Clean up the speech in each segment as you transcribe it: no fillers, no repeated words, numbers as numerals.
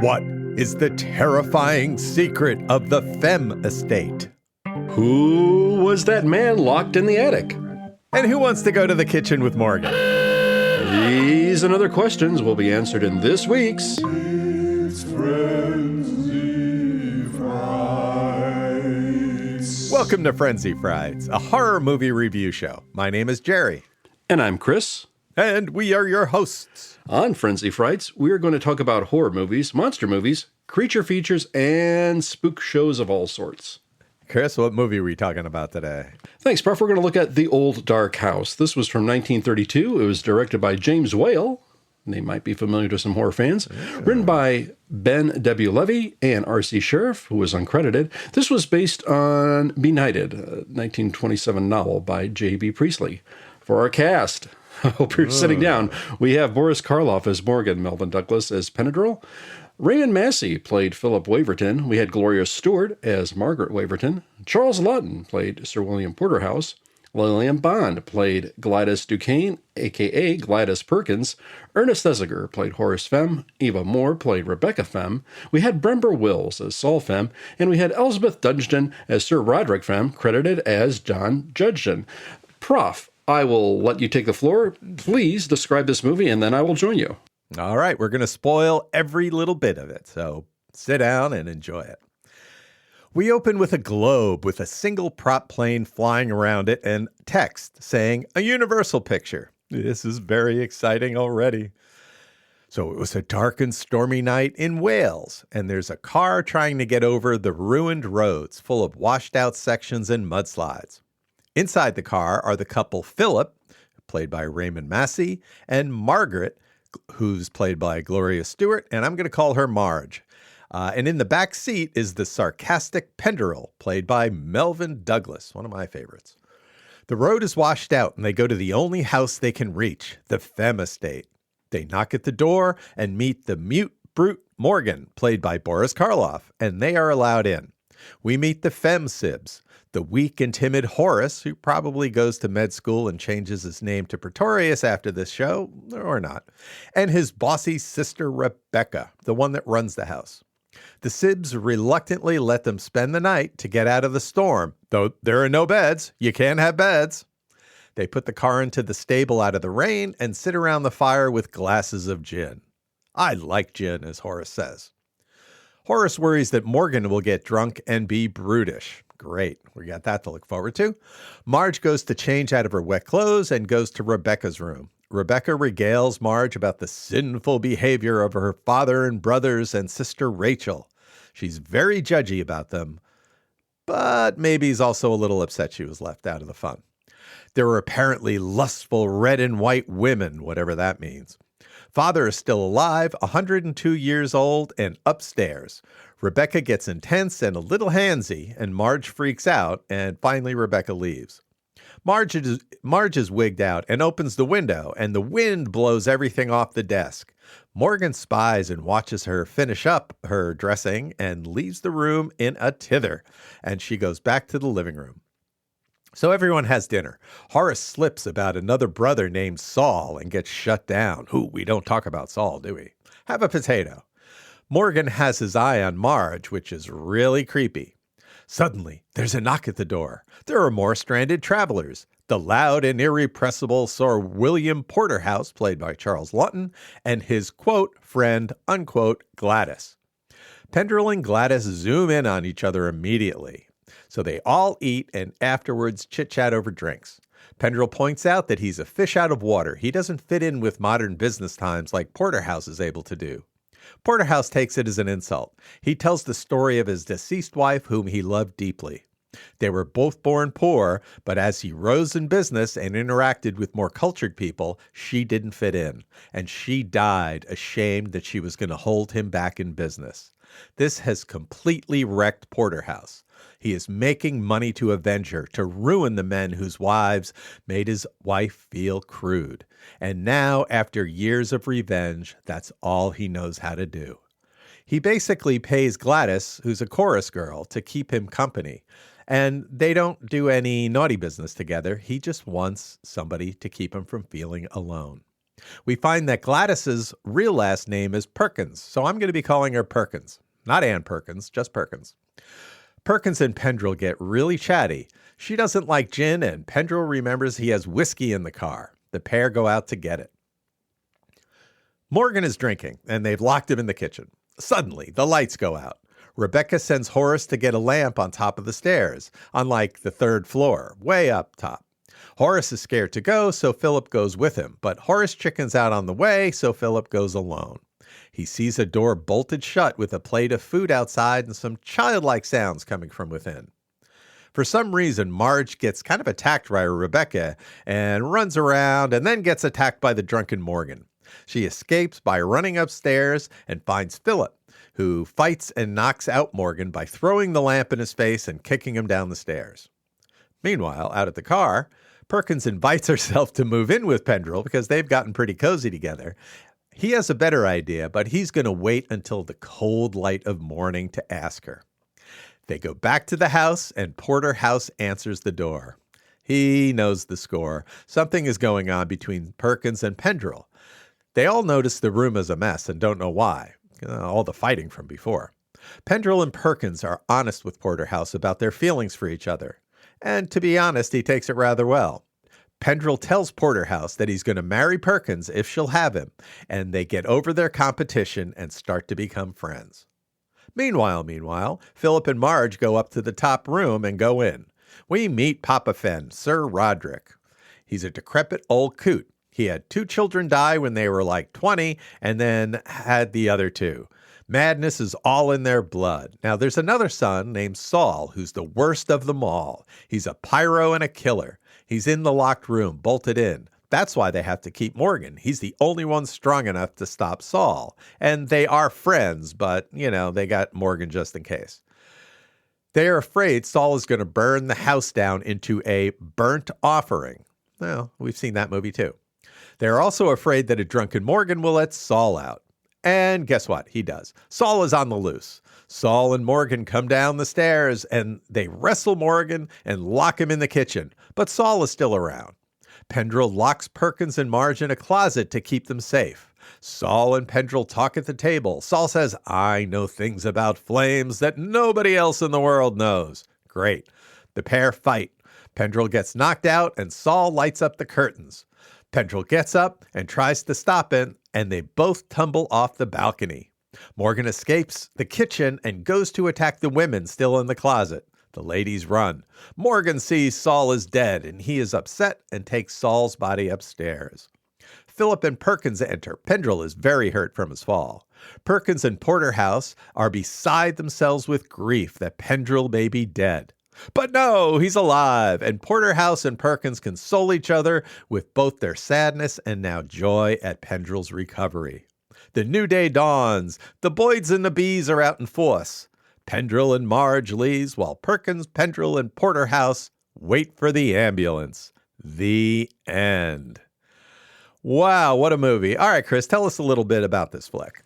What is the terrifying secret of the Femme estate? Who was that man locked in the attic? And who wants to go to the kitchen with Morgan? These and other questions will be answered in this week's It's Frenzy Frights. Welcome to Frenzy Frights, a horror movie review show. My name is Gerry. And I'm Chris. And we are your hosts. On Frenzy Frights, we are going to talk about horror movies, monster movies, creature features, and spook shows of all sorts. Chris, what movie are we talking about today? Thanks, Prof. We're going to look at The Old Dark House. This was from 1932. It was directed by James Whale. They might be familiar to some horror fans. Yeah. Written by Ben W. Levy and R.C. Sheriff, who was uncredited. This was based on Benighted, a 1927 novel by J.B. Priestley. For our cast, I hope you're sitting down. We have Boris Karloff as Morgan, Melvyn Douglas as Penadrel. Raymond Massey played Philip Waverton. We had Gloria Stuart as Margaret Waverton. Charles Laughton played Sir William Porterhouse. Lillian Bond played Gladys Duquesne, a.k.a. Gladys Perkins. Ernest Thesiger played Horace Femme. Eva Moore played Rebecca Femme. We had Brember Wills as Saul Femme. And we had Elizabeth Dudgeon as Sir Roderick Femme, credited as John Judgeon. Prof, I will let you take the floor. Please describe this movie, and then I will join you. All right, we're going to spoil every little bit of it, so sit down and enjoy it. We open with a globe with a single prop plane flying around it and text saying, "A Universal picture." This is very exciting already. So it was a dark and stormy night in Wales, and there's a car trying to get over the ruined roads full of washed out sections and mudslides. Inside the car are the couple Philip, played by Raymond Massey, and Margaret, who's played by Gloria Stuart, and I'm going to call her Marge. And in the back seat is the sarcastic Penderel, played by Melvyn Douglas, one of my favorites. The road is washed out, and they go to the only house they can reach, the Femme estate. They knock at the door and meet the mute brute Morgan, played by Boris Karloff, and they are allowed in. We meet the Femme Sibs, the weak and timid Horace, who probably goes to med school and changes his name to Pretorius after this show, or not, and his bossy sister Rebecca, the one that runs the house. The Sibs reluctantly let them spend the night to get out of the storm, though there are no beds. You can't have beds. They put the car into the stable out of the rain and sit around the fire with glasses of gin. I like gin, as Horace says. Horace worries that Morgan will get drunk and be brutish. Great. We got that to look forward to. Marge goes to change out of her wet clothes and goes to Rebecca's room. Rebecca regales Marge about the sinful behavior of her father and brothers and sister Rachel. She's very judgy about them, but maybe is also a little upset she was left out of the fun. There are apparently lustful red and white women, whatever that means. Father is still alive, 102 years old, and upstairs. Rebecca gets intense and a little handsy, and Marge freaks out, and finally Rebecca leaves. Marge is wigged out and opens the window, and the wind blows everything off the desk. Morgan spies and watches her finish up her dressing and leaves the room in a tither, and she goes back to the living room. So everyone has dinner. Horace slips about another brother named Saul and gets shut down. We don't talk about Saul, do we? Have a potato. Morgan has his eye on Marge, which is really creepy. Suddenly, there's a knock at the door. There are more stranded travelers. The loud and irrepressible Sir William Porterhouse, played by Charles Laughton, and his, quote, friend, unquote, Gladys. Penderel and Gladys zoom in on each other immediately. So they all eat and afterwards chit-chat over drinks. Penderel points out that he's a fish out of water. He doesn't fit in with modern business times like Porterhouse is able to do. Porterhouse takes it as an insult. He tells the story of his deceased wife, whom he loved deeply. They were both born poor, but as he rose in business and interacted with more cultured people, she didn't fit in, and she died ashamed that she was going to hold him back in business. This has completely wrecked Porterhouse. He is making money to avenge her, to ruin the men whose wives made his wife feel crude. And now, after years of revenge, that's all he knows how to do. He basically pays Gladys, who's a chorus girl, to keep him company. And they don't do any naughty business together. He just wants somebody to keep him from feeling alone. We find that Gladys's real last name is Perkins, so I'm going to be calling her Perkins. Not Ann Perkins, just Perkins. Perkins and Pendrell get really chatty. She doesn't like gin, and Pendrell remembers he has whiskey in the car. The pair go out to get it. Morgan is drinking, and they've locked him in the kitchen. Suddenly, the lights go out. Rebecca sends Horace to get a lamp on top of the stairs, on like the third floor, way up top. Horace is scared to go, so Philip goes with him, but Horace chickens out on the way, so Philip goes alone. He sees a door bolted shut with a plate of food outside and some childlike sounds coming from within. For some reason, Marge gets kind of attacked by Rebecca and runs around and then gets attacked by the drunken Morgan. She escapes by running upstairs and finds Philip, who fights and knocks out Morgan by throwing the lamp in his face and kicking him down the stairs. Meanwhile, out at the car, Perkins invites herself to move in with Pendrell because they've gotten pretty cozy together. He has a better idea, but he's going to wait until the cold light of morning to ask her. They go back to the house, and Porter House answers the door. He knows the score. Something is going on between Perkins and Pendrell. They all notice the room is a mess and don't know why. All the fighting from before. Pendrell and Perkins are honest with Porter House about their feelings for each other. And to be honest, he takes it rather well. Pendrell tells Porter House that he's going to marry Perkins if she'll have him, and they get over their competition and start to become friends. Meanwhile, Philip and Marge go up to the top room and go in. We meet Papa Fen, Sir Roderick. He's a decrepit old coot. He had 2 children die when they were like 20 and then had the other 2. Madness is all in their blood. Now, there's another son named Saul, who's the worst of them all. He's a pyro and a killer. He's in the locked room, bolted in. That's why they have to keep Morgan. He's the only one strong enough to stop Saul. And they are friends, but, they got Morgan just in case. They are afraid Saul is going to burn the house down into a burnt offering. Well, we've seen that movie too. They're also afraid that a drunken Morgan will let Saul out. And guess what? He does. Saul is on the loose. Saul and Morgan come down the stairs and they wrestle Morgan and lock him in the kitchen. But Saul is still around. Pendrell locks Perkins and Marge in a closet to keep them safe. Saul and Pendrell talk at the table. Saul says, "I know things about flames that nobody else in the world knows." Great. The pair fight. Pendrell gets knocked out and Saul lights up the curtains. Pendrell gets up and tries to stop him, and they both tumble off the balcony. Morgan escapes the kitchen and goes to attack the women still in the closet. The ladies run. Morgan sees Saul is dead, and he is upset and takes Saul's body upstairs. Philip and Perkins enter. Pendrell is very hurt from his fall. Perkins and Porter House are beside themselves with grief that Pendrell may be dead. But no, he's alive, and Porter House and Perkins console each other with both their sadness and now joy at Pendrell's recovery. The new day dawns. The Boyds and the Bees are out in force. Pendrell and Marge leaves while Perkins, Pendrell, and Porter House wait for the ambulance. The end. Wow, what a movie. All right, Chris, tell us a little bit about this flick.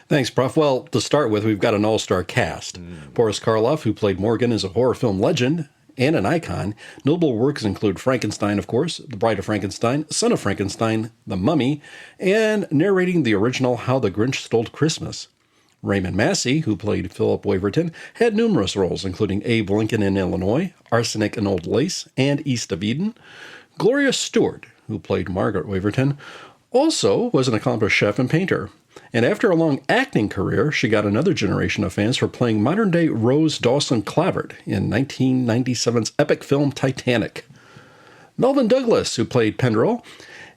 Thanks, Prof. Well, to start with, we've got an all-star cast. Boris Karloff, who played Morgan, is a horror film legend and an icon. Notable works include Frankenstein, of course, The Bride of Frankenstein, Son of Frankenstein, The Mummy, and narrating the original How the Grinch Stole Christmas. Raymond Massey, who played Philip Waverton, had numerous roles, including Abe Lincoln in Illinois, Arsenic and Old Lace, and East of Eden. Gloria Stuart, who played Margaret Waverton, also was an accomplished chef and painter. And after a long acting career, she got another generation of fans for playing modern-day Rose Dawson Clavert in 1997's epic film Titanic. Melvyn Douglas, who played Pendrell,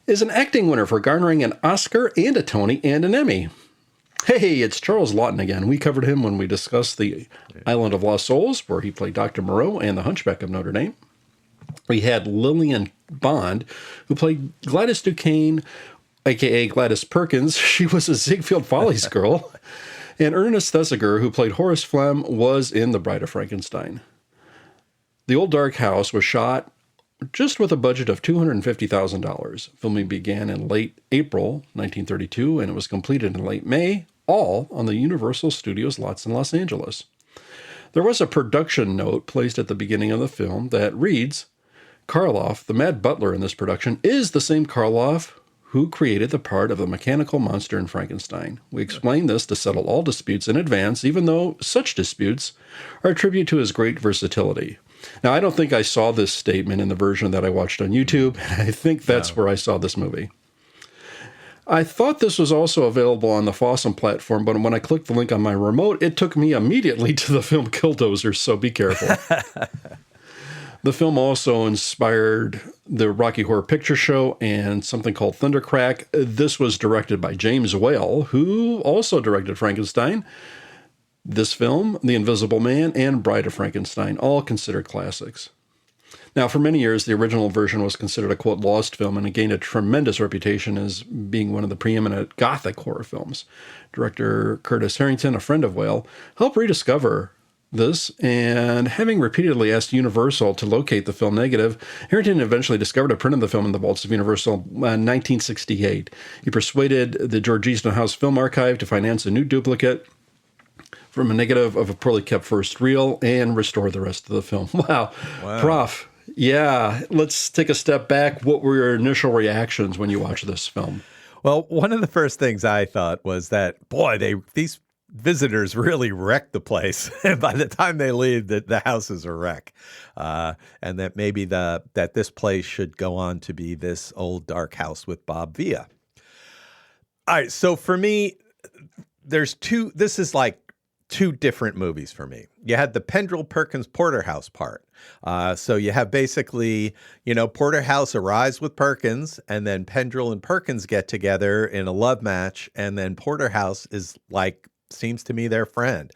is an acting winner for garnering an Oscar and a Tony and an Emmy. Hey, it's Charles Laughton again. We covered him when we discussed The Island of Lost Souls, where he played Dr. Moreau and the Hunchback of Notre Dame. We had Lillian Bond, who played Gladys Duquesne, a.k.a. Gladys Perkins. She was a Ziegfeld Follies girl. And Ernest Thesiger, who played Horace Flem, was in The Bride of Frankenstein. The Old Dark House was shot just with a budget of $250,000. Filming began in late April 1932, and it was completed in late May, all on the Universal Studios lots in Los Angeles. There was a production note placed at the beginning of the film that reads, "Karloff, the Mad Butler in this production, is the same Karloff who created the part of the mechanical monster in Frankenstein. We explain this to settle all disputes in advance, even though such disputes are a tribute to his great versatility. Now, I don't think I saw this statement in the version that I watched on YouTube, and I think that's where I saw this movie. I thought this was also available on the Fossum platform, but when I clicked the link on my remote, it took me immediately to the film Killdozer, so be careful. The film also inspired the Rocky Horror Picture Show and something called Thundercrack. This was directed by James Whale, who also directed Frankenstein. This film, The Invisible Man, and Bride of Frankenstein, all considered classics. Now, for many years, the original version was considered a, quote, lost film, and it gained a tremendous reputation as being one of the preeminent Gothic horror films. Director Curtis Harrington, a friend of Whale, helped rediscover this, and having repeatedly asked Universal to locate the film negative, Harrington eventually discovered a print of the film in the vaults of Universal in 1968. He persuaded the George Eastman House Film Archive to finance a new duplicate from a negative of a poorly kept first reel and restore the rest of the film. Wow. Prof, yeah, let's take a step back. What were your initial reactions when you watched this film? Well, one of the first things I thought was that, boy, these visitors really wreck the place. And by the time they leave, the house is a wreck. And that maybe that this place should go on to be this old dark house with Bob Villa. All right, so for me, this is like two different movies for me. You had the Pendrell Perkins Porterhouse part. So you have basically, Porterhouse arrives with Perkins, and then Pendrell and Perkins get together in a love match, and then Porterhouse is seems to me their friend.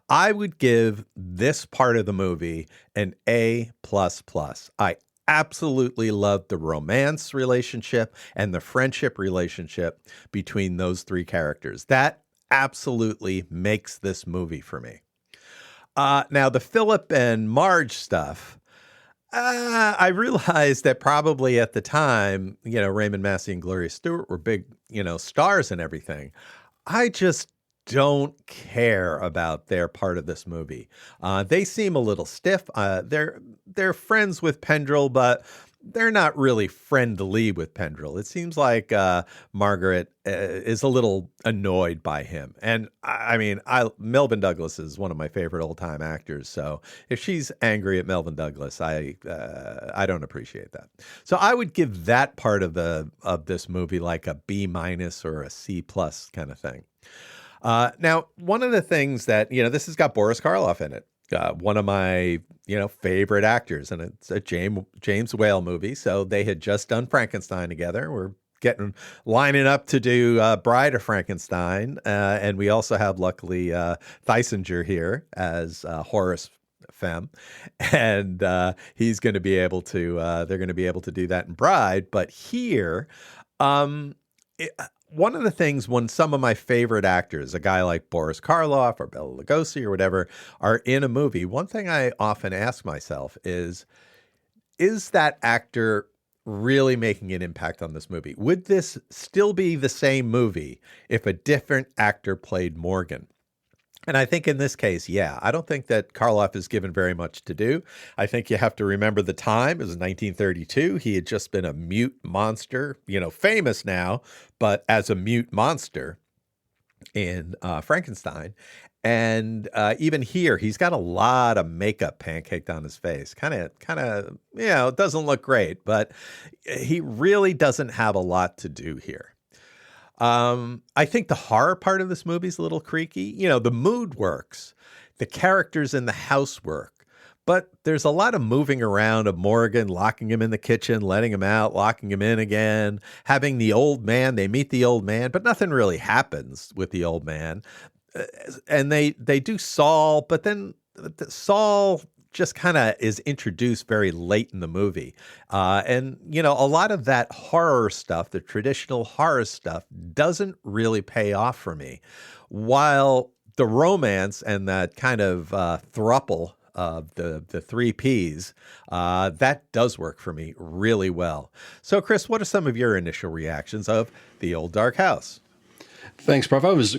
I would give this part of the movie an A++. I absolutely loved the romance relationship and the friendship relationship between those three characters. That absolutely makes this movie for me. Now, the Philip and Marge stuff, I realized that probably at the time, Raymond Massey and Gloria Stuart were big, stars and everything. I just don't care about their part of this movie. They seem a little stiff. They're friends with Pendrell, but they're not really friendly with Pendrell. It seems like Margaret is a little annoyed by him. And Melvyn Douglas is one of my favorite old-time actors. So if she's angry at Melvyn Douglas, I don't appreciate that. So I would give that part of this movie like a B- or a C+ kind of thing. Now, one of the things that, this has got Boris Karloff in it, one of my, favorite actors, and it's a James Whale movie. So they had just done Frankenstein together. We're lining up to do Bride of Frankenstein. And we also have, luckily, Theisinger here as Horace Femme. And he's going to be able to, they're going to be able to do that in Bride. But here, one of the things when some of my favorite actors, a guy like Boris Karloff or Bela Lugosi or whatever, are in a movie, one thing I often ask myself is that actor really making an impact on this movie? Would this still be the same movie if a different actor played Morgan? And I think in this case, yeah, I don't think that Karloff is given very much to do. I think you have to remember the time. It was 1932. He had just been a mute monster, famous now, but as a mute monster in Frankenstein. And even here, he's got a lot of makeup pancaked on his face. Kind of, it doesn't look great, but he really doesn't have a lot to do here. I think the horror part of this movie is a little creaky. The mood works, the characters in the house work, but there's a lot of moving around of Morgan, locking him in the kitchen, letting him out, locking him in again, having the old man. They meet the old man, but nothing really happens with the old man. And they do Saul, but then Saul just kind of is introduced very late in the movie. And, a lot of that horror stuff, the traditional horror stuff, doesn't really pay off for me. While the romance and that kind of throuple of the three Ps, that does work for me really well. So, Chris, what are some of your initial reactions of The Old Dark House? Thanks, Prof. I was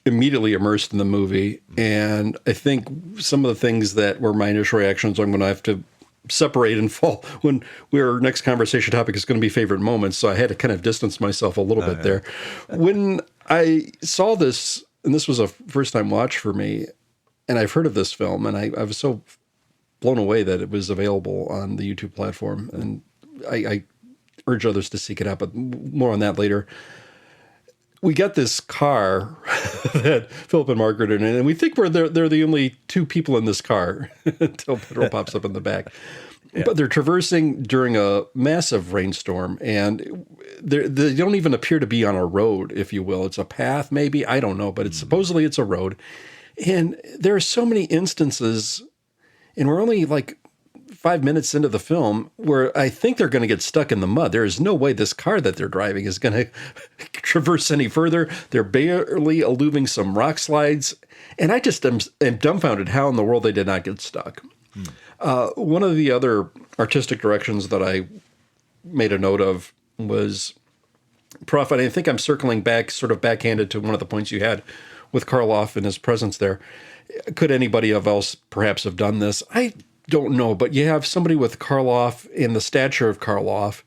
immediately immersed in the movie, and I think some of the things that were my initial reactions I'm going to have to separate and fall when our next conversation topic is going to be favorite moments. So I had to kind of distance myself a little bit there. When I saw this, and this was a first time watch for me, and I've heard of this film, and I was so blown away that it was available on the YouTube platform. And I urge others to seek it out, but more on that later. We got this car that Philip and Margaret are in, and we think they're the only two people in this car until Pedro pops up in the back. Yeah. But they're traversing during a massive rainstorm, and they don't even appear to be on a road, if you will. It's a path, maybe. I don't know, but supposedly it's a road. And there are so many instances, and we're only like 5 minutes into the film, where I think they're going to get stuck in the mud. There is no way this car that they're driving is going to traverse any further. They're barely eluding some rock slides. And I just am dumbfounded how in the world they did not get stuck. One of the other artistic directions that I made a note of was, Prof, and I think I'm circling back, sort of backhanded to one of the points you had with Karloff and his presence there. Could anybody else perhaps have done this? I don't know, but you have somebody with Karloff in the stature of Karloff.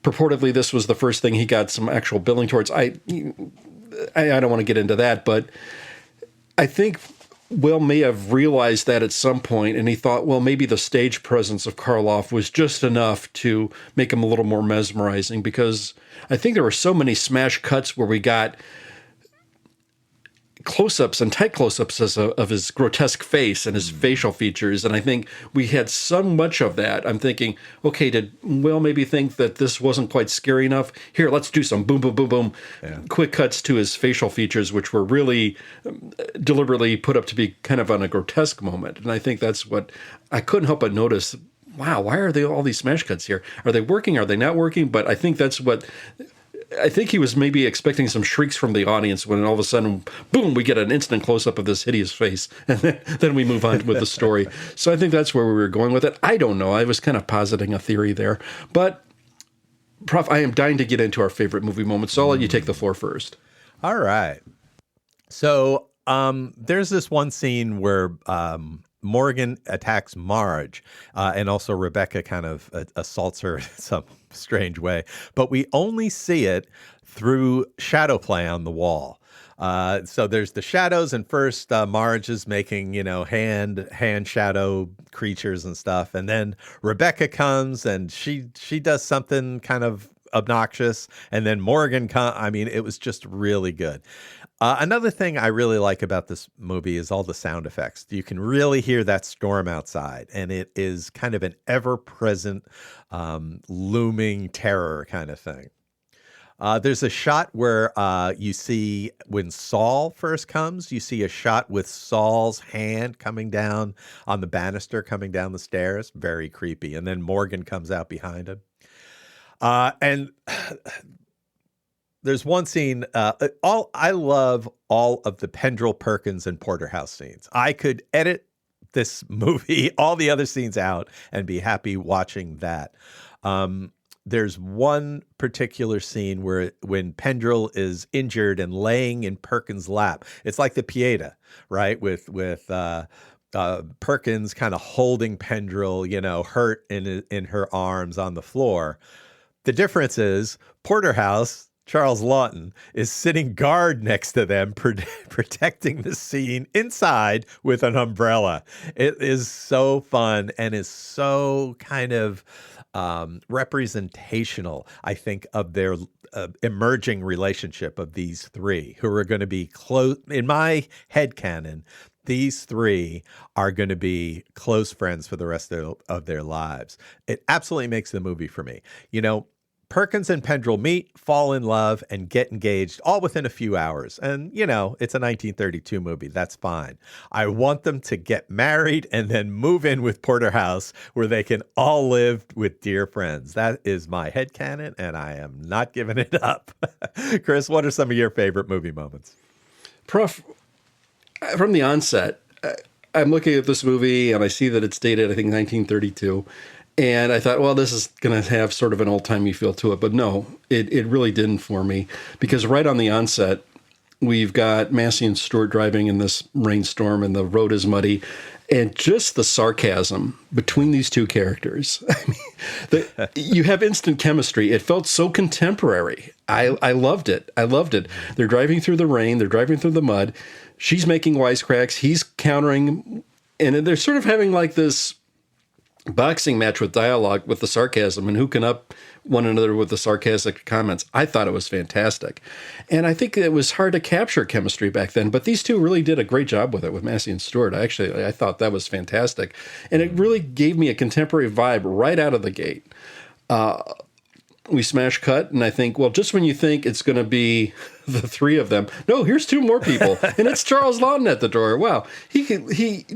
Purportedly, this was the first thing he got some actual billing towards. I don't want to get into that, but I think Will may have realized that at some point, and he thought, well, maybe the stage presence of Karloff was just enough to make him a little more mesmerizing, because I think there were so many smash cuts where we got close-ups and tight close-ups of his grotesque face and his facial features, and I think we had so much of that. I'm thinking, okay, did Will maybe think that this wasn't quite scary enough? Here, let's do some boom, boom, boom, boom, quick cuts to his facial features, which were really deliberately put up to be kind of on a grotesque moment. And I think that's what I couldn't help but notice. Wow, why are they all these smash cuts here? Are they working? Are they not working? But I think that's what... I think he was maybe expecting some shrieks from the audience when all of a sudden, boom, we get an instant close-up of this hideous face, and then we move on with the story. So I think that's where we were going with it. I don't know. I was kind of positing a theory there. But, Prof, I am dying to get into our favorite movie moments, so I'll let you take the floor first. All right. So there's this one scene where Morgan attacks Marge, and also Rebecca kind of assaults her in some strange way, but we only see it through shadow play on the wall. So there's the shadows, and first Marge is making, hand shadow creatures and stuff, and then Rebecca comes and she does something kind of obnoxious, and then Morgan comes. I mean, it was just really good. Another thing I really like about this movie is all the sound effects. You can really hear that storm outside, and it is kind of an ever-present, looming terror kind of thing. There's a shot where you see when Saul first comes, you see a shot with Saul's hand coming down on the banister, coming down the stairs. Very creepy. And then Morgan comes out behind him. And there's one scene, I love all of the Pendrell, Perkins, and Porterhouse scenes. I could edit this movie, all the other scenes out, and be happy watching that. There's one particular scene when Pendrell is injured and laying in Perkins' lap. It's like the Pieta, right? With Perkins kind of holding Pendrell, hurt in her arms on the floor. The difference is Porterhouse, Charles Laughton, is sitting guard next to them, protecting the scene inside with an umbrella. It is so fun and is so kind of representational, I think, of their emerging relationship of these three who are going to be close. In my headcanon, these three are going to be close friends for the rest of their lives. It absolutely makes the movie for me. Perkins and Pendrell meet, fall in love, and get engaged all within a few hours. And, it's a 1932 movie. That's fine. I want them to get married and then move in with Porterhouse where they can all live with dear friends. That is my headcanon, and I am not giving it up. Chris, what are some of your favorite movie moments? Prof, from the onset, I'm looking at this movie, and I see that it's dated, I think, 1932. And I thought, well, this is going to have sort of an old-timey feel to it. But no, it really didn't for me. Because right on the onset, We've got Massey and Stuart driving in this rainstorm and the road is muddy. And just the sarcasm between these two characters. I mean, you have instant chemistry. It felt so contemporary. I loved it. I loved it. They're driving through the rain. They're driving through the mud. She's making wisecracks. He's countering. And they're sort of having like this boxing match with dialogue with the sarcasm and who can up one another with the sarcastic comments. I thought it was fantastic. And I think it was hard to capture chemistry back then, but these two really did a great job with it, with Massey and Stuart. I thought that was fantastic. And it really gave me a contemporary vibe right out of the gate. We smash cut, and I think, well, just when you think it's going to be the three of them, no, here's two more people. And it's Charles Laughton at the door. Wow. He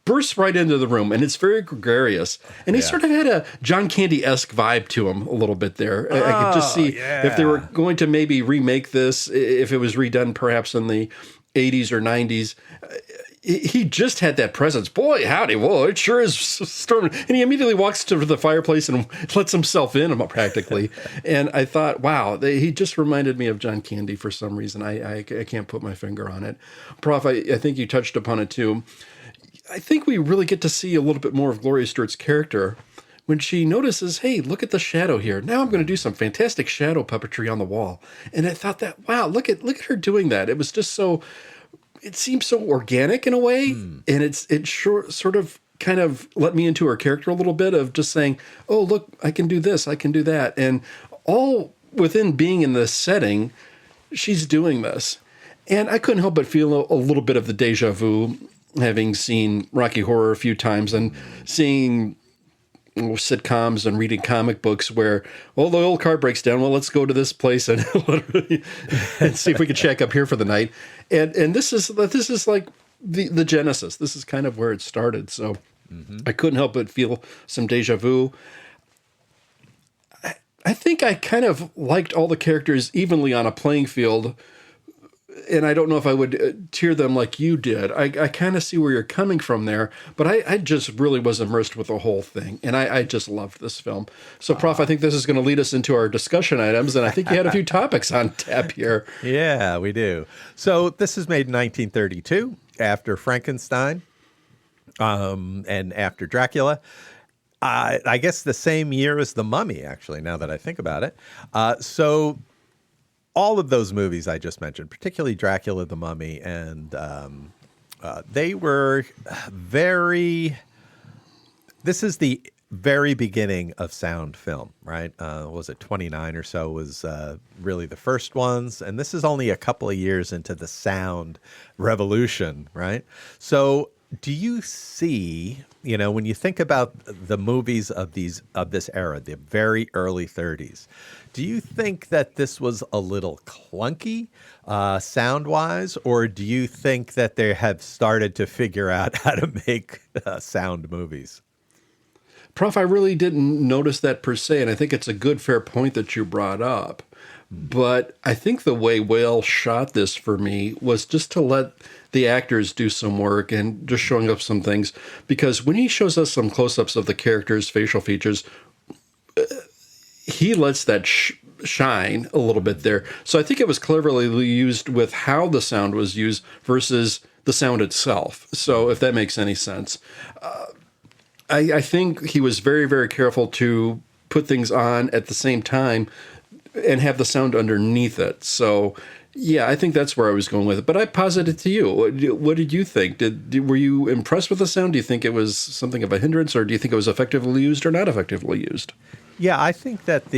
bursts right into the room, and it's very gregarious. And he sort of had a John Candy-esque vibe to him a little bit there. I could just see if they were going to maybe remake this, if it was redone perhaps in the 80s or 90s. He just had that presence. Boy, howdy, whoa, it sure is storming. And he immediately walks to the fireplace and lets himself in practically. And I thought, wow, he just reminded me of John Candy for some reason. I can't put my finger on it. Prof, I think you touched upon it too. I think we really get to see a little bit more of Gloria Stuart's character when she notices, hey, look at the shadow here. Now I'm going to do some fantastic shadow puppetry on the wall. And I thought that, wow, look at her doing that. It was just so, it seemed so organic in a way. And it sort of kind of let me into her character a little bit of just saying, oh, look, I can do this, I can do that. And all within being in this setting, she's doing this. And I couldn't help but feel a little bit of the deja vu, having seen Rocky Horror a few times and seeing sitcoms and reading comic books where, well, the old car breaks down. Well, let's go to this place and see if we can check up here for the night. And this is like the genesis. This is kind of where it started. So I couldn't help but feel some deja vu. I think I kind of liked all the characters evenly on a playing field. And I don't know if I would tier them like you did. I kind of see where you're coming from there, but I just really was immersed with the whole thing. And I just loved this film. So, Prof, I think this is going to lead us into our discussion items. And I think you had a few topics on tap here. Yeah, we do. So this is made in 1932 after Frankenstein and after Dracula. I guess the same year as The Mummy, actually, now that I think about it. So all of those movies I just mentioned, particularly Dracula, The Mummy, and they were this is the very beginning of sound film, right? Was it 29 or so was really the first ones. And this is only a couple of years into the sound revolution, right? So do you see, when you think about the movies of this era, the very early 30s, do you think that this was a little clunky sound-wise, or do you think that they have started to figure out how to make sound movies? Prof, I really didn't notice that per se, and I think it's a good, fair point that you brought up. But I think the way Whale shot this for me was just to let the actors do some work and just showing up some things. Because when he shows us some close-ups of the characters' facial features, he lets that shine a little bit there. So I think it was cleverly used with how the sound was used versus the sound itself. So if that makes any sense. I think he was very, very careful to put things on at the same time and have the sound underneath it. So, yeah, I think that's where I was going with it. But I posit it to you. What did you think? Were you impressed with the sound? Do you think it was something of a hindrance, or do you think it was effectively used or not effectively used? Yeah, I think that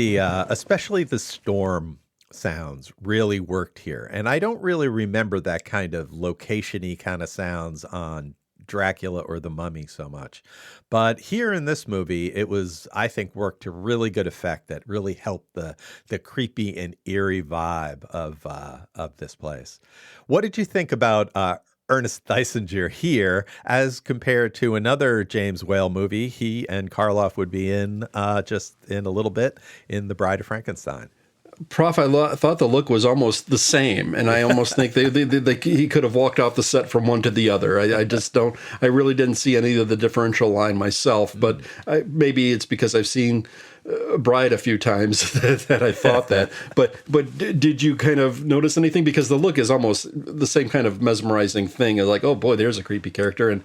especially the storm sounds really worked here. And I don't really remember that kind of location-y kind of sounds on Dracula or The Mummy so much. But here in this movie, it was, I think, worked to really good effect that really helped the creepy and eerie vibe of this place. What did you think about Ernest Thesiger here as compared to another James Whale movie he and Karloff would be in just in a little bit in The Bride of Frankenstein? Prof, I thought the look was almost the same, and I almost think he could have walked off the set from one to the other. I really didn't see any of the differential line myself, but maybe it's because I've seen bride a few times that I thought that. But did you kind of notice anything? Because the look is almost the same kind of mesmerizing thing. Like, oh boy, there's a creepy character. And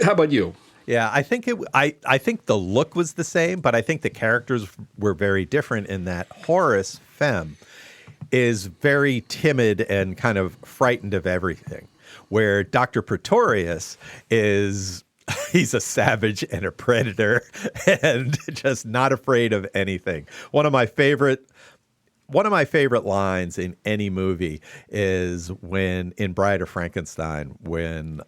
how about you? Yeah, I think I think the look was the same, but I think the characters were very different in that Horace Femme is very timid and kind of frightened of everything, where Dr. Pretorius is he's a savage and a predator and just not afraid of anything. One of my favorite lines in any movie is when in Bride of Frankenstein, when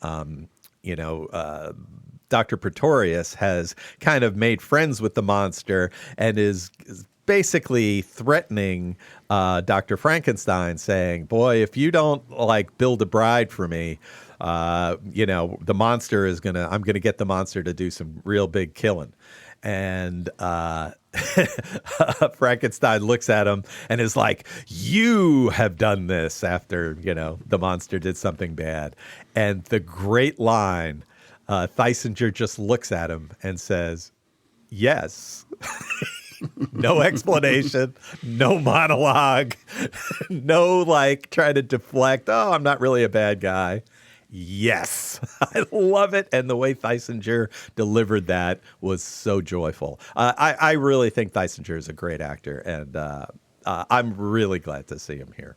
Dr. Pretorius has kind of made friends with the monster and is basically threatening Dr. Frankenstein, saying, boy, if you don't build a bride for me, the monster I'm going to get the monster to do some real big killing. And Frankenstein looks at him and is like, you have done this after, the monster did something bad. And the great line, Theisinger just looks at him and says, yes. No explanation, no monologue, no trying to deflect. Oh, I'm not really a bad guy. Yes, I love it. And the way Theisinger delivered that was so joyful. I really think Theisinger is a great actor, and I'm really glad to see him here.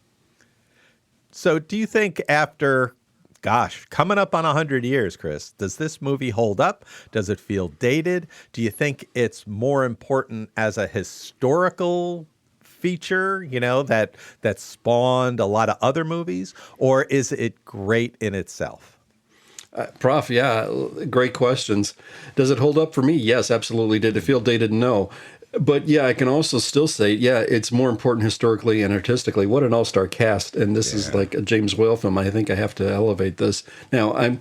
So do you think after, coming up on 100 years, Chris, does this movie hold up? Does it feel dated? Do you think it's more important as a historical feature, that spawned a lot of other movies, or is it great in itself? Prof, yeah, great questions. Does it hold up for me? Yes, absolutely. Did it feel dated? No. But yeah, I can also still say, yeah, it's more important historically and artistically. What an all-star cast. And this is like a James Whale film. I think I have to elevate this. Now,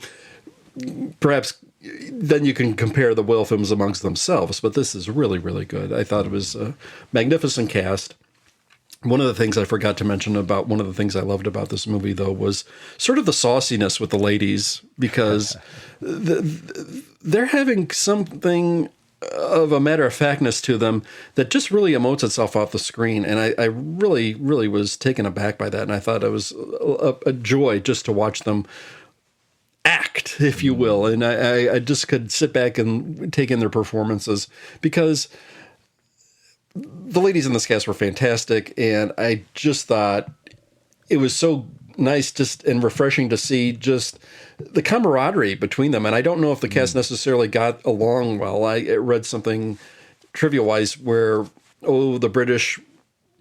perhaps then you can compare the Whale films amongst themselves, but this is really, really good. I thought it was a magnificent cast. One of the things I forgot to mention about one of the things I loved about this movie, though, was sort of the sauciness with the ladies, because they're having something of a matter-of-factness to them that just really emotes itself off the screen. And I really, really was taken aback by that. And I thought it was a joy just to watch them act, if you will. And I just could sit back and take in their performances, because the ladies in this cast were fantastic. And I just thought it was so nice and refreshing to see just the camaraderie between them. And I don't know if the cast necessarily got along well. I read something trivia-wise where, the British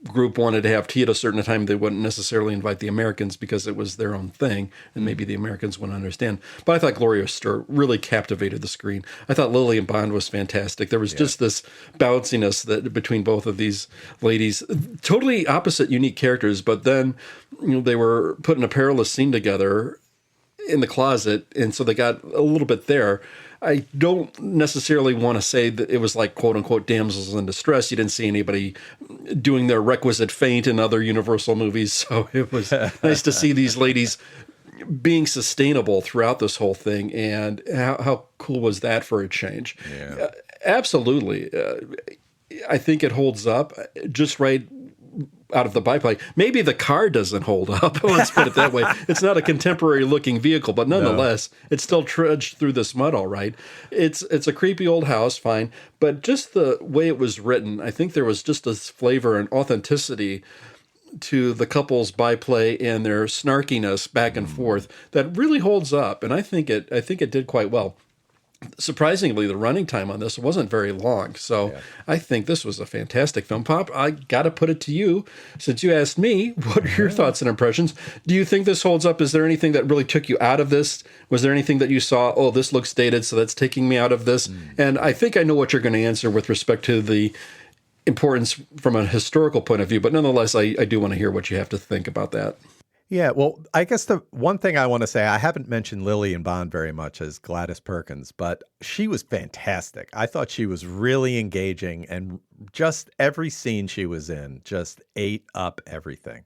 group wanted to have tea at a certain time. They wouldn't necessarily invite the Americans because it was their own thing, and maybe the Americans wouldn't understand. But I thought Gloria Stuart really captivated the screen. I thought Lillian Bond was fantastic. There was just this bounciness between both of these ladies. Totally opposite, unique characters, but then they were put in a perilous scene together in the closet, and so they got a little bit there. I don't necessarily want to say that it was like, quote unquote, damsels in distress. You didn't see anybody doing their requisite feint in other Universal movies. So it was nice to see these ladies being sustainable throughout this whole thing. And how cool was that for a change? Yeah. Absolutely. I think it holds up just right out of the biplane. Maybe the car doesn't hold up. Let's put it that way. It's not a contemporary looking vehicle, but nonetheless, it still trudged through this mud all right. It's a creepy old house, fine. But just the way it was written, I think there was just this flavor and authenticity to the couple's byplay and their snarkiness back and forth that really holds up. And I think it did quite well. Surprisingly, the running time on this wasn't very long. So I think this was a fantastic film. Pop, I got to put it to you. Since you asked me, what are your thoughts and impressions? Do you think this holds up? Is there anything that really took you out of this? Was there anything that you saw, this looks dated, so that's taking me out of this? And I think I know what you're going to answer with respect to the importance from a historical point of view. But nonetheless, I do want to hear what you have to think about that. Yeah, well, I guess the one thing I want to say, I haven't mentioned Lillian Bond very much as Gladys Perkins, but she was fantastic. I thought she was really engaging, and just every scene she was in just ate up everything.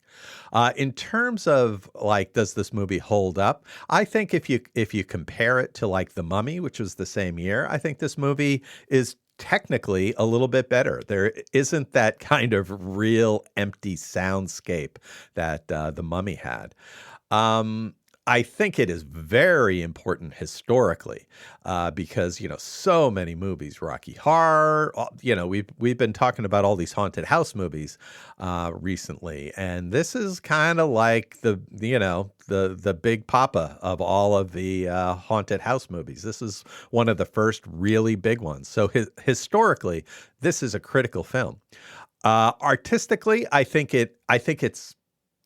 In terms of does this movie hold up? I think if you compare it to The Mummy, which was the same year, I think this movie is technically a little bit better. There isn't that kind of real empty soundscape that The Mummy had. I think it is very important historically because, so many movies, Rocky Horror, we've been talking about all these haunted house movies recently. And this is kind of like the big papa of all of the haunted house movies. This is one of the first really big ones. So historically, this is a critical film. Artistically, I think it's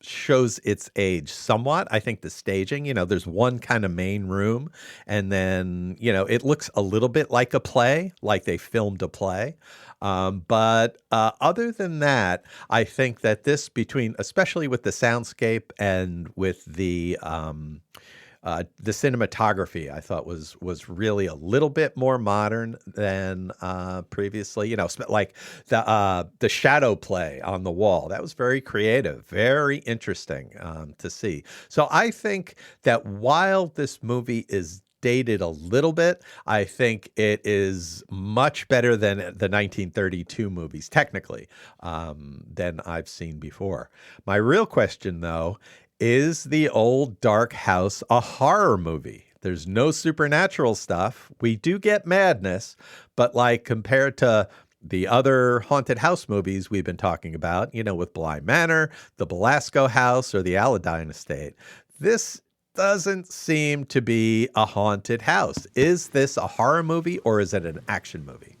shows its age somewhat. I think the staging, there's one kind of main room, and then, it looks a little bit like a play, like they filmed a play. But other than that, I think that this especially with the soundscape and with the cinematography, I thought was really a little bit more modern than previously. Like the shadow play on the wall, that was very creative, very interesting to see. So I think that while this movie is dated a little bit, I think it is much better than the 1932 movies, technically, than I've seen before. My real question, though, is the old dark house a horror movie? There's no supernatural stuff. We do get madness, but like compared to the other haunted house movies we've been talking about, with Bly Manor, the Belasco House, or the Aladdin Estate, this doesn't seem to be a haunted house. Is this a horror movie or is it an action movie?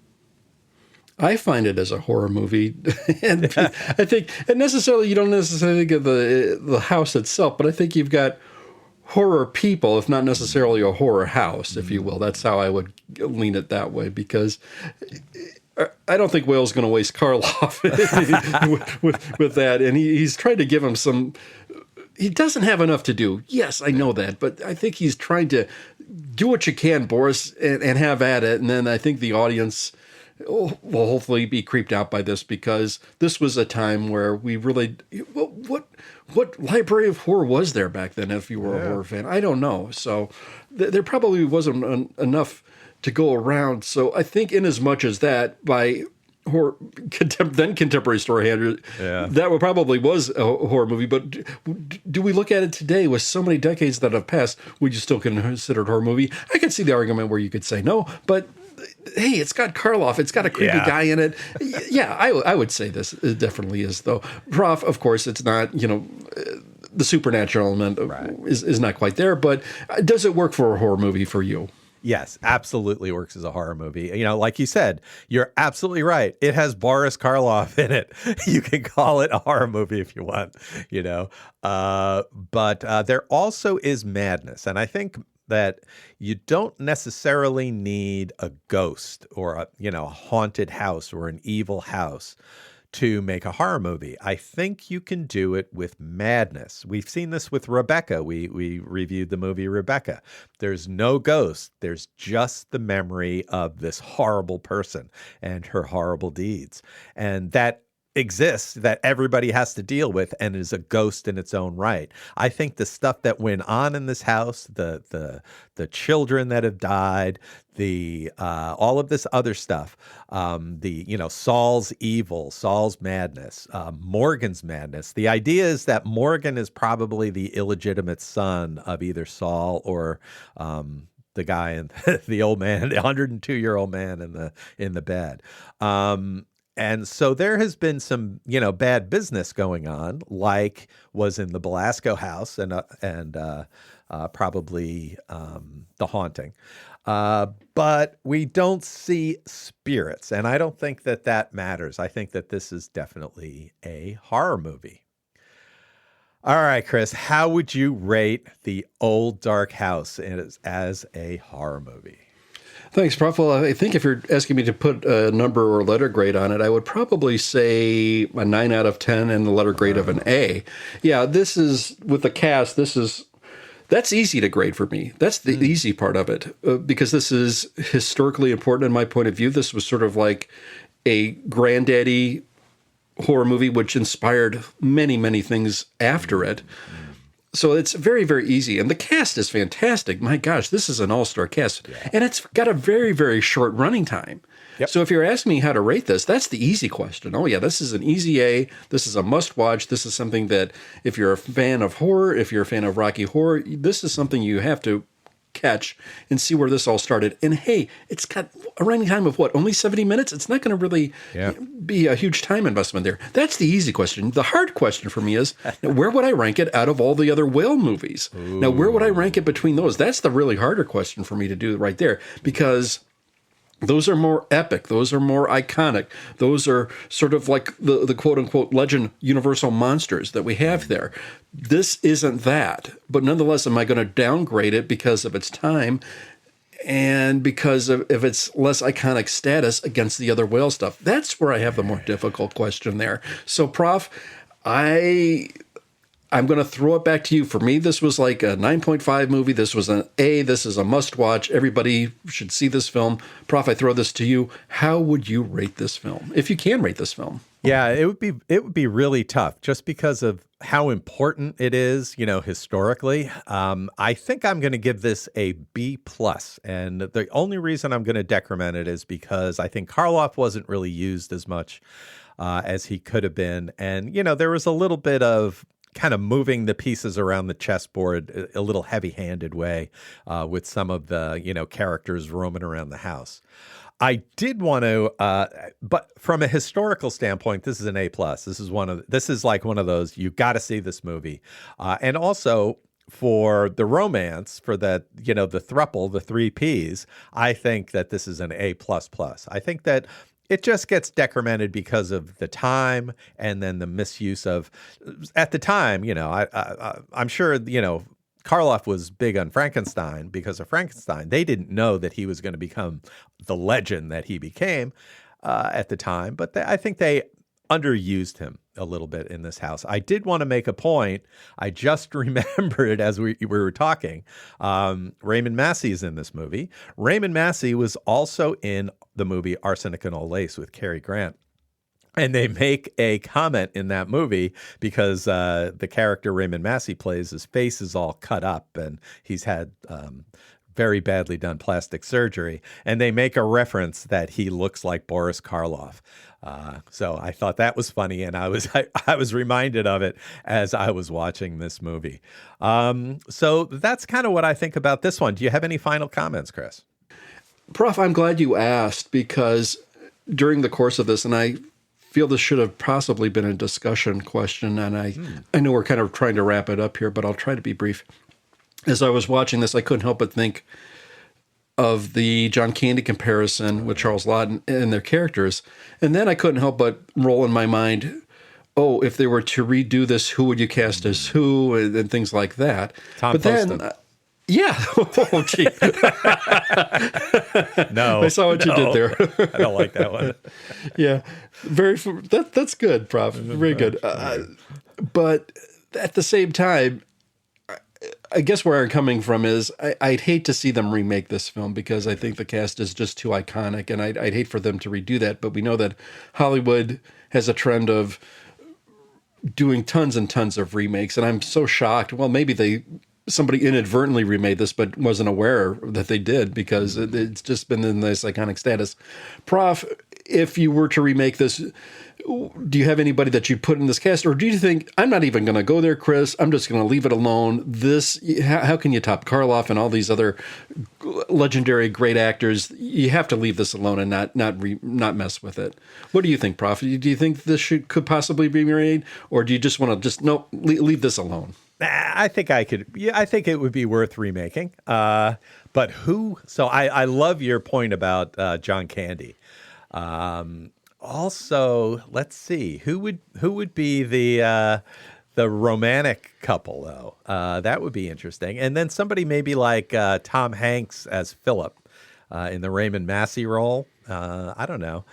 I find it as a horror movie, and I think, and necessarily you don't necessarily think of the house itself, but I think you've got horror people, if not necessarily a horror house, if you will. That's how I would lean it that way, because I don't think Whale's going to waste Karloff with that, and he's trying to give him some. He doesn't have enough to do. Yes, I know that, but I think he's trying to do what you can, Boris, and have at it, and then I think the audience will hopefully be creeped out by this, because this was a time where we really, what library of horror was there back then if you were a horror fan? I don't know. So there probably wasn't enough to go around. So I think in as much as that, by horror, then contemporary storyhandler, that probably was a horror movie. But do we look at it today with so many decades that have passed, would you still consider it a horror movie? I can see the argument where you could say no, but hey, it's got Karloff. It's got a creepy guy in it. Yeah, I would say this definitely is, though. Prof, of course, it's not, the supernatural element is not quite there, but does it work for a horror movie for you? Yes, absolutely works as a horror movie. Like you said, you're absolutely right. It has Boris Karloff in it. You can call it a horror movie if you want, but there also is madness. And I think that you don't necessarily need a ghost or a haunted house or an evil house to make a horror movie. I think you can do it with madness. We've seen this with Rebecca. We reviewed the movie Rebecca. There's no ghost. There's just the memory of this horrible person and her horrible deeds. And that exists, that everybody has to deal with, and is a ghost in its own right. I think the stuff that went on in this house, the children that have died, the all of this other stuff, Saul's evil, Saul's madness, Morgan's madness. The idea is that Morgan is probably the illegitimate son of either Saul or the guy in the old man, the 102-year-old man in the bed. And so there has been some, bad business going on, like was in the Belasco house and probably The Haunting. But we don't see spirits, and I don't think that matters. I think that this is definitely a horror movie. All right, Chris, how would you rate The Old Dark House as a horror movie? Thanks, Prof. Well, I think if you're asking me to put a number or letter grade on it, I would probably say a 9 out of 10 and the letter grade of an A. Yeah, this is, with the cast, that's easy to grade for me. That's the easy part of it, because this is historically important in my point of view. This was sort of like a granddaddy horror movie, which inspired many, many things after it. So it's very, very easy. And the cast is fantastic. My gosh, this is an all-star cast. Yeah. And it's got a very, very short running time. Yep. So if you're asking me how to rate this, that's the easy question. Oh yeah, this is an easy A. This is a must watch. This is something that if you're a fan of horror, if you're a fan of Rocky Horror, this is something you have to catch and see where this all started. And hey, it's got a running time of what, only 70 minutes? It's not going to really be a huge time investment there. That's the easy question. The hard question for me is, where would I rank it out of all the other whale movies? Ooh. Now, where would I rank it between those? That's the really harder question for me to do right there, because those are more epic. Those are more iconic. Those are sort of like the quote-unquote legend universal monsters that we have there. This isn't that. But nonetheless, am I going to downgrade it because of its time and because of its less iconic status against the other whale stuff? That's where I have the more difficult question there. So, Prof, I'm going to throw it back to you. For me, this was like a 9.5 movie. This was an A. This is a must-watch. Everybody should see this film. Prof, I throw this to you. How would you rate this film, if you can rate this film? Yeah, it would be really tough just because of how important it is, historically. I think I'm going to give this a B+. And the only reason I'm going to decrement it is because I think Karloff wasn't really used as much as he could have been. And, there was a little bit of kind of moving the pieces around the chessboard a little heavy-handed way with some of the, characters roaming around the house. I did want to, but from a historical standpoint, this is an A+. This is like one of those, you got to see this movie. And also for the romance, for that, the thruple, the three Ps, I think that this is an A++. I think that it just gets decremented because of the time and then the misuse of, at the time, I'm sure, Karloff was big on Frankenstein because of Frankenstein. They didn't know that he was going to become the legend that he became at the time, but I think they underused him a little bit in this house. I did want to make a point. I just remembered as we were talking, Raymond Massey is in this movie. Raymond Massey was also in the movie Arsenic and Old Lace with Cary Grant. And they make a comment in that movie because the character Raymond Massey plays, his face is all cut up and he's had very badly done plastic surgery. And they make a reference that he looks like Boris Karloff. So I thought that was funny, and I was reminded of it as I was watching this movie. So that's kind of what I think about this one. Do you have any final comments, Chris? Prof, I'm glad you asked, because during the course of this, and I feel this should have possibly been a discussion question, and I know we're kind of trying to wrap it up here, but I'll try to be brief. As I was watching this, I couldn't help but think of the John Candy comparison with Charles Laughton and their characters. And then I couldn't help but roll in my mind, oh, if they were to redo this, who would you cast as who, and things like that. Tom but Poston. Then, yeah. Oh, gee. No. I saw what you did there. I don't like that one. Yeah. That's good, Prof. Very good. But at the same time, I guess where I'm coming from is I'd hate to see them remake this film because I think the cast is just too iconic, and I'd hate for them to redo that. But we know that Hollywood has a trend of doing tons and tons of remakes, and I'm so shocked. Well, maybe somebody inadvertently remade this but wasn't aware that they did because it's just been in this iconic status. Prof, if you were to remake this, do you have anybody that you put in this cast, or do you think, I'm not even going to go there, Chris, I'm just going to leave it alone? How can you top Karloff and all these other legendary great actors? You have to leave this alone and not mess with it. What do you think, Prof? Do you think this could possibly be remade, or do you just want to leave this alone? I think I could. Yeah, I think it would be worth remaking. But who? So I love your point about John Candy. Also, let's see who would be the romantic couple though. That would be interesting. And then somebody maybe like Tom Hanks as Philip in the Raymond Massey role. I don't know.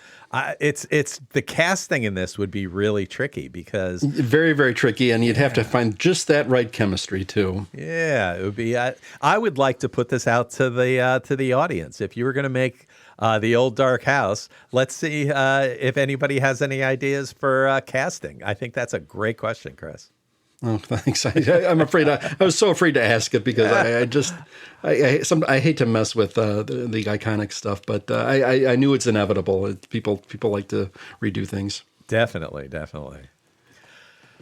It's the casting in this would be really tricky because very, very tricky, and you'd have to find just that right chemistry too. Yeah, it would be. I would like to put this out to the audience. If you were going to make the Old Dark House, let's see if anybody has any ideas for casting. I think that's a great question, Chris. Oh, thanks. I'm afraid I was so afraid to ask it because I hate to mess with the iconic stuff, but I knew it's inevitable. People like to redo things. Definitely.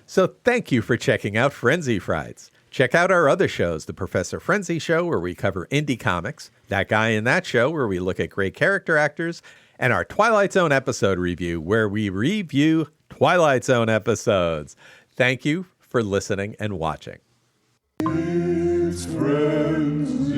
So thank you for checking out Frenzy Frights. Check out our other shows, The Professor Frenzy Show, where we cover indie comics, That Guy in That Show, where we look at great character actors, and our Twilight Zone episode review, where we review Twilight Zone episodes. Thank you for listening and watching. It's Frenzy.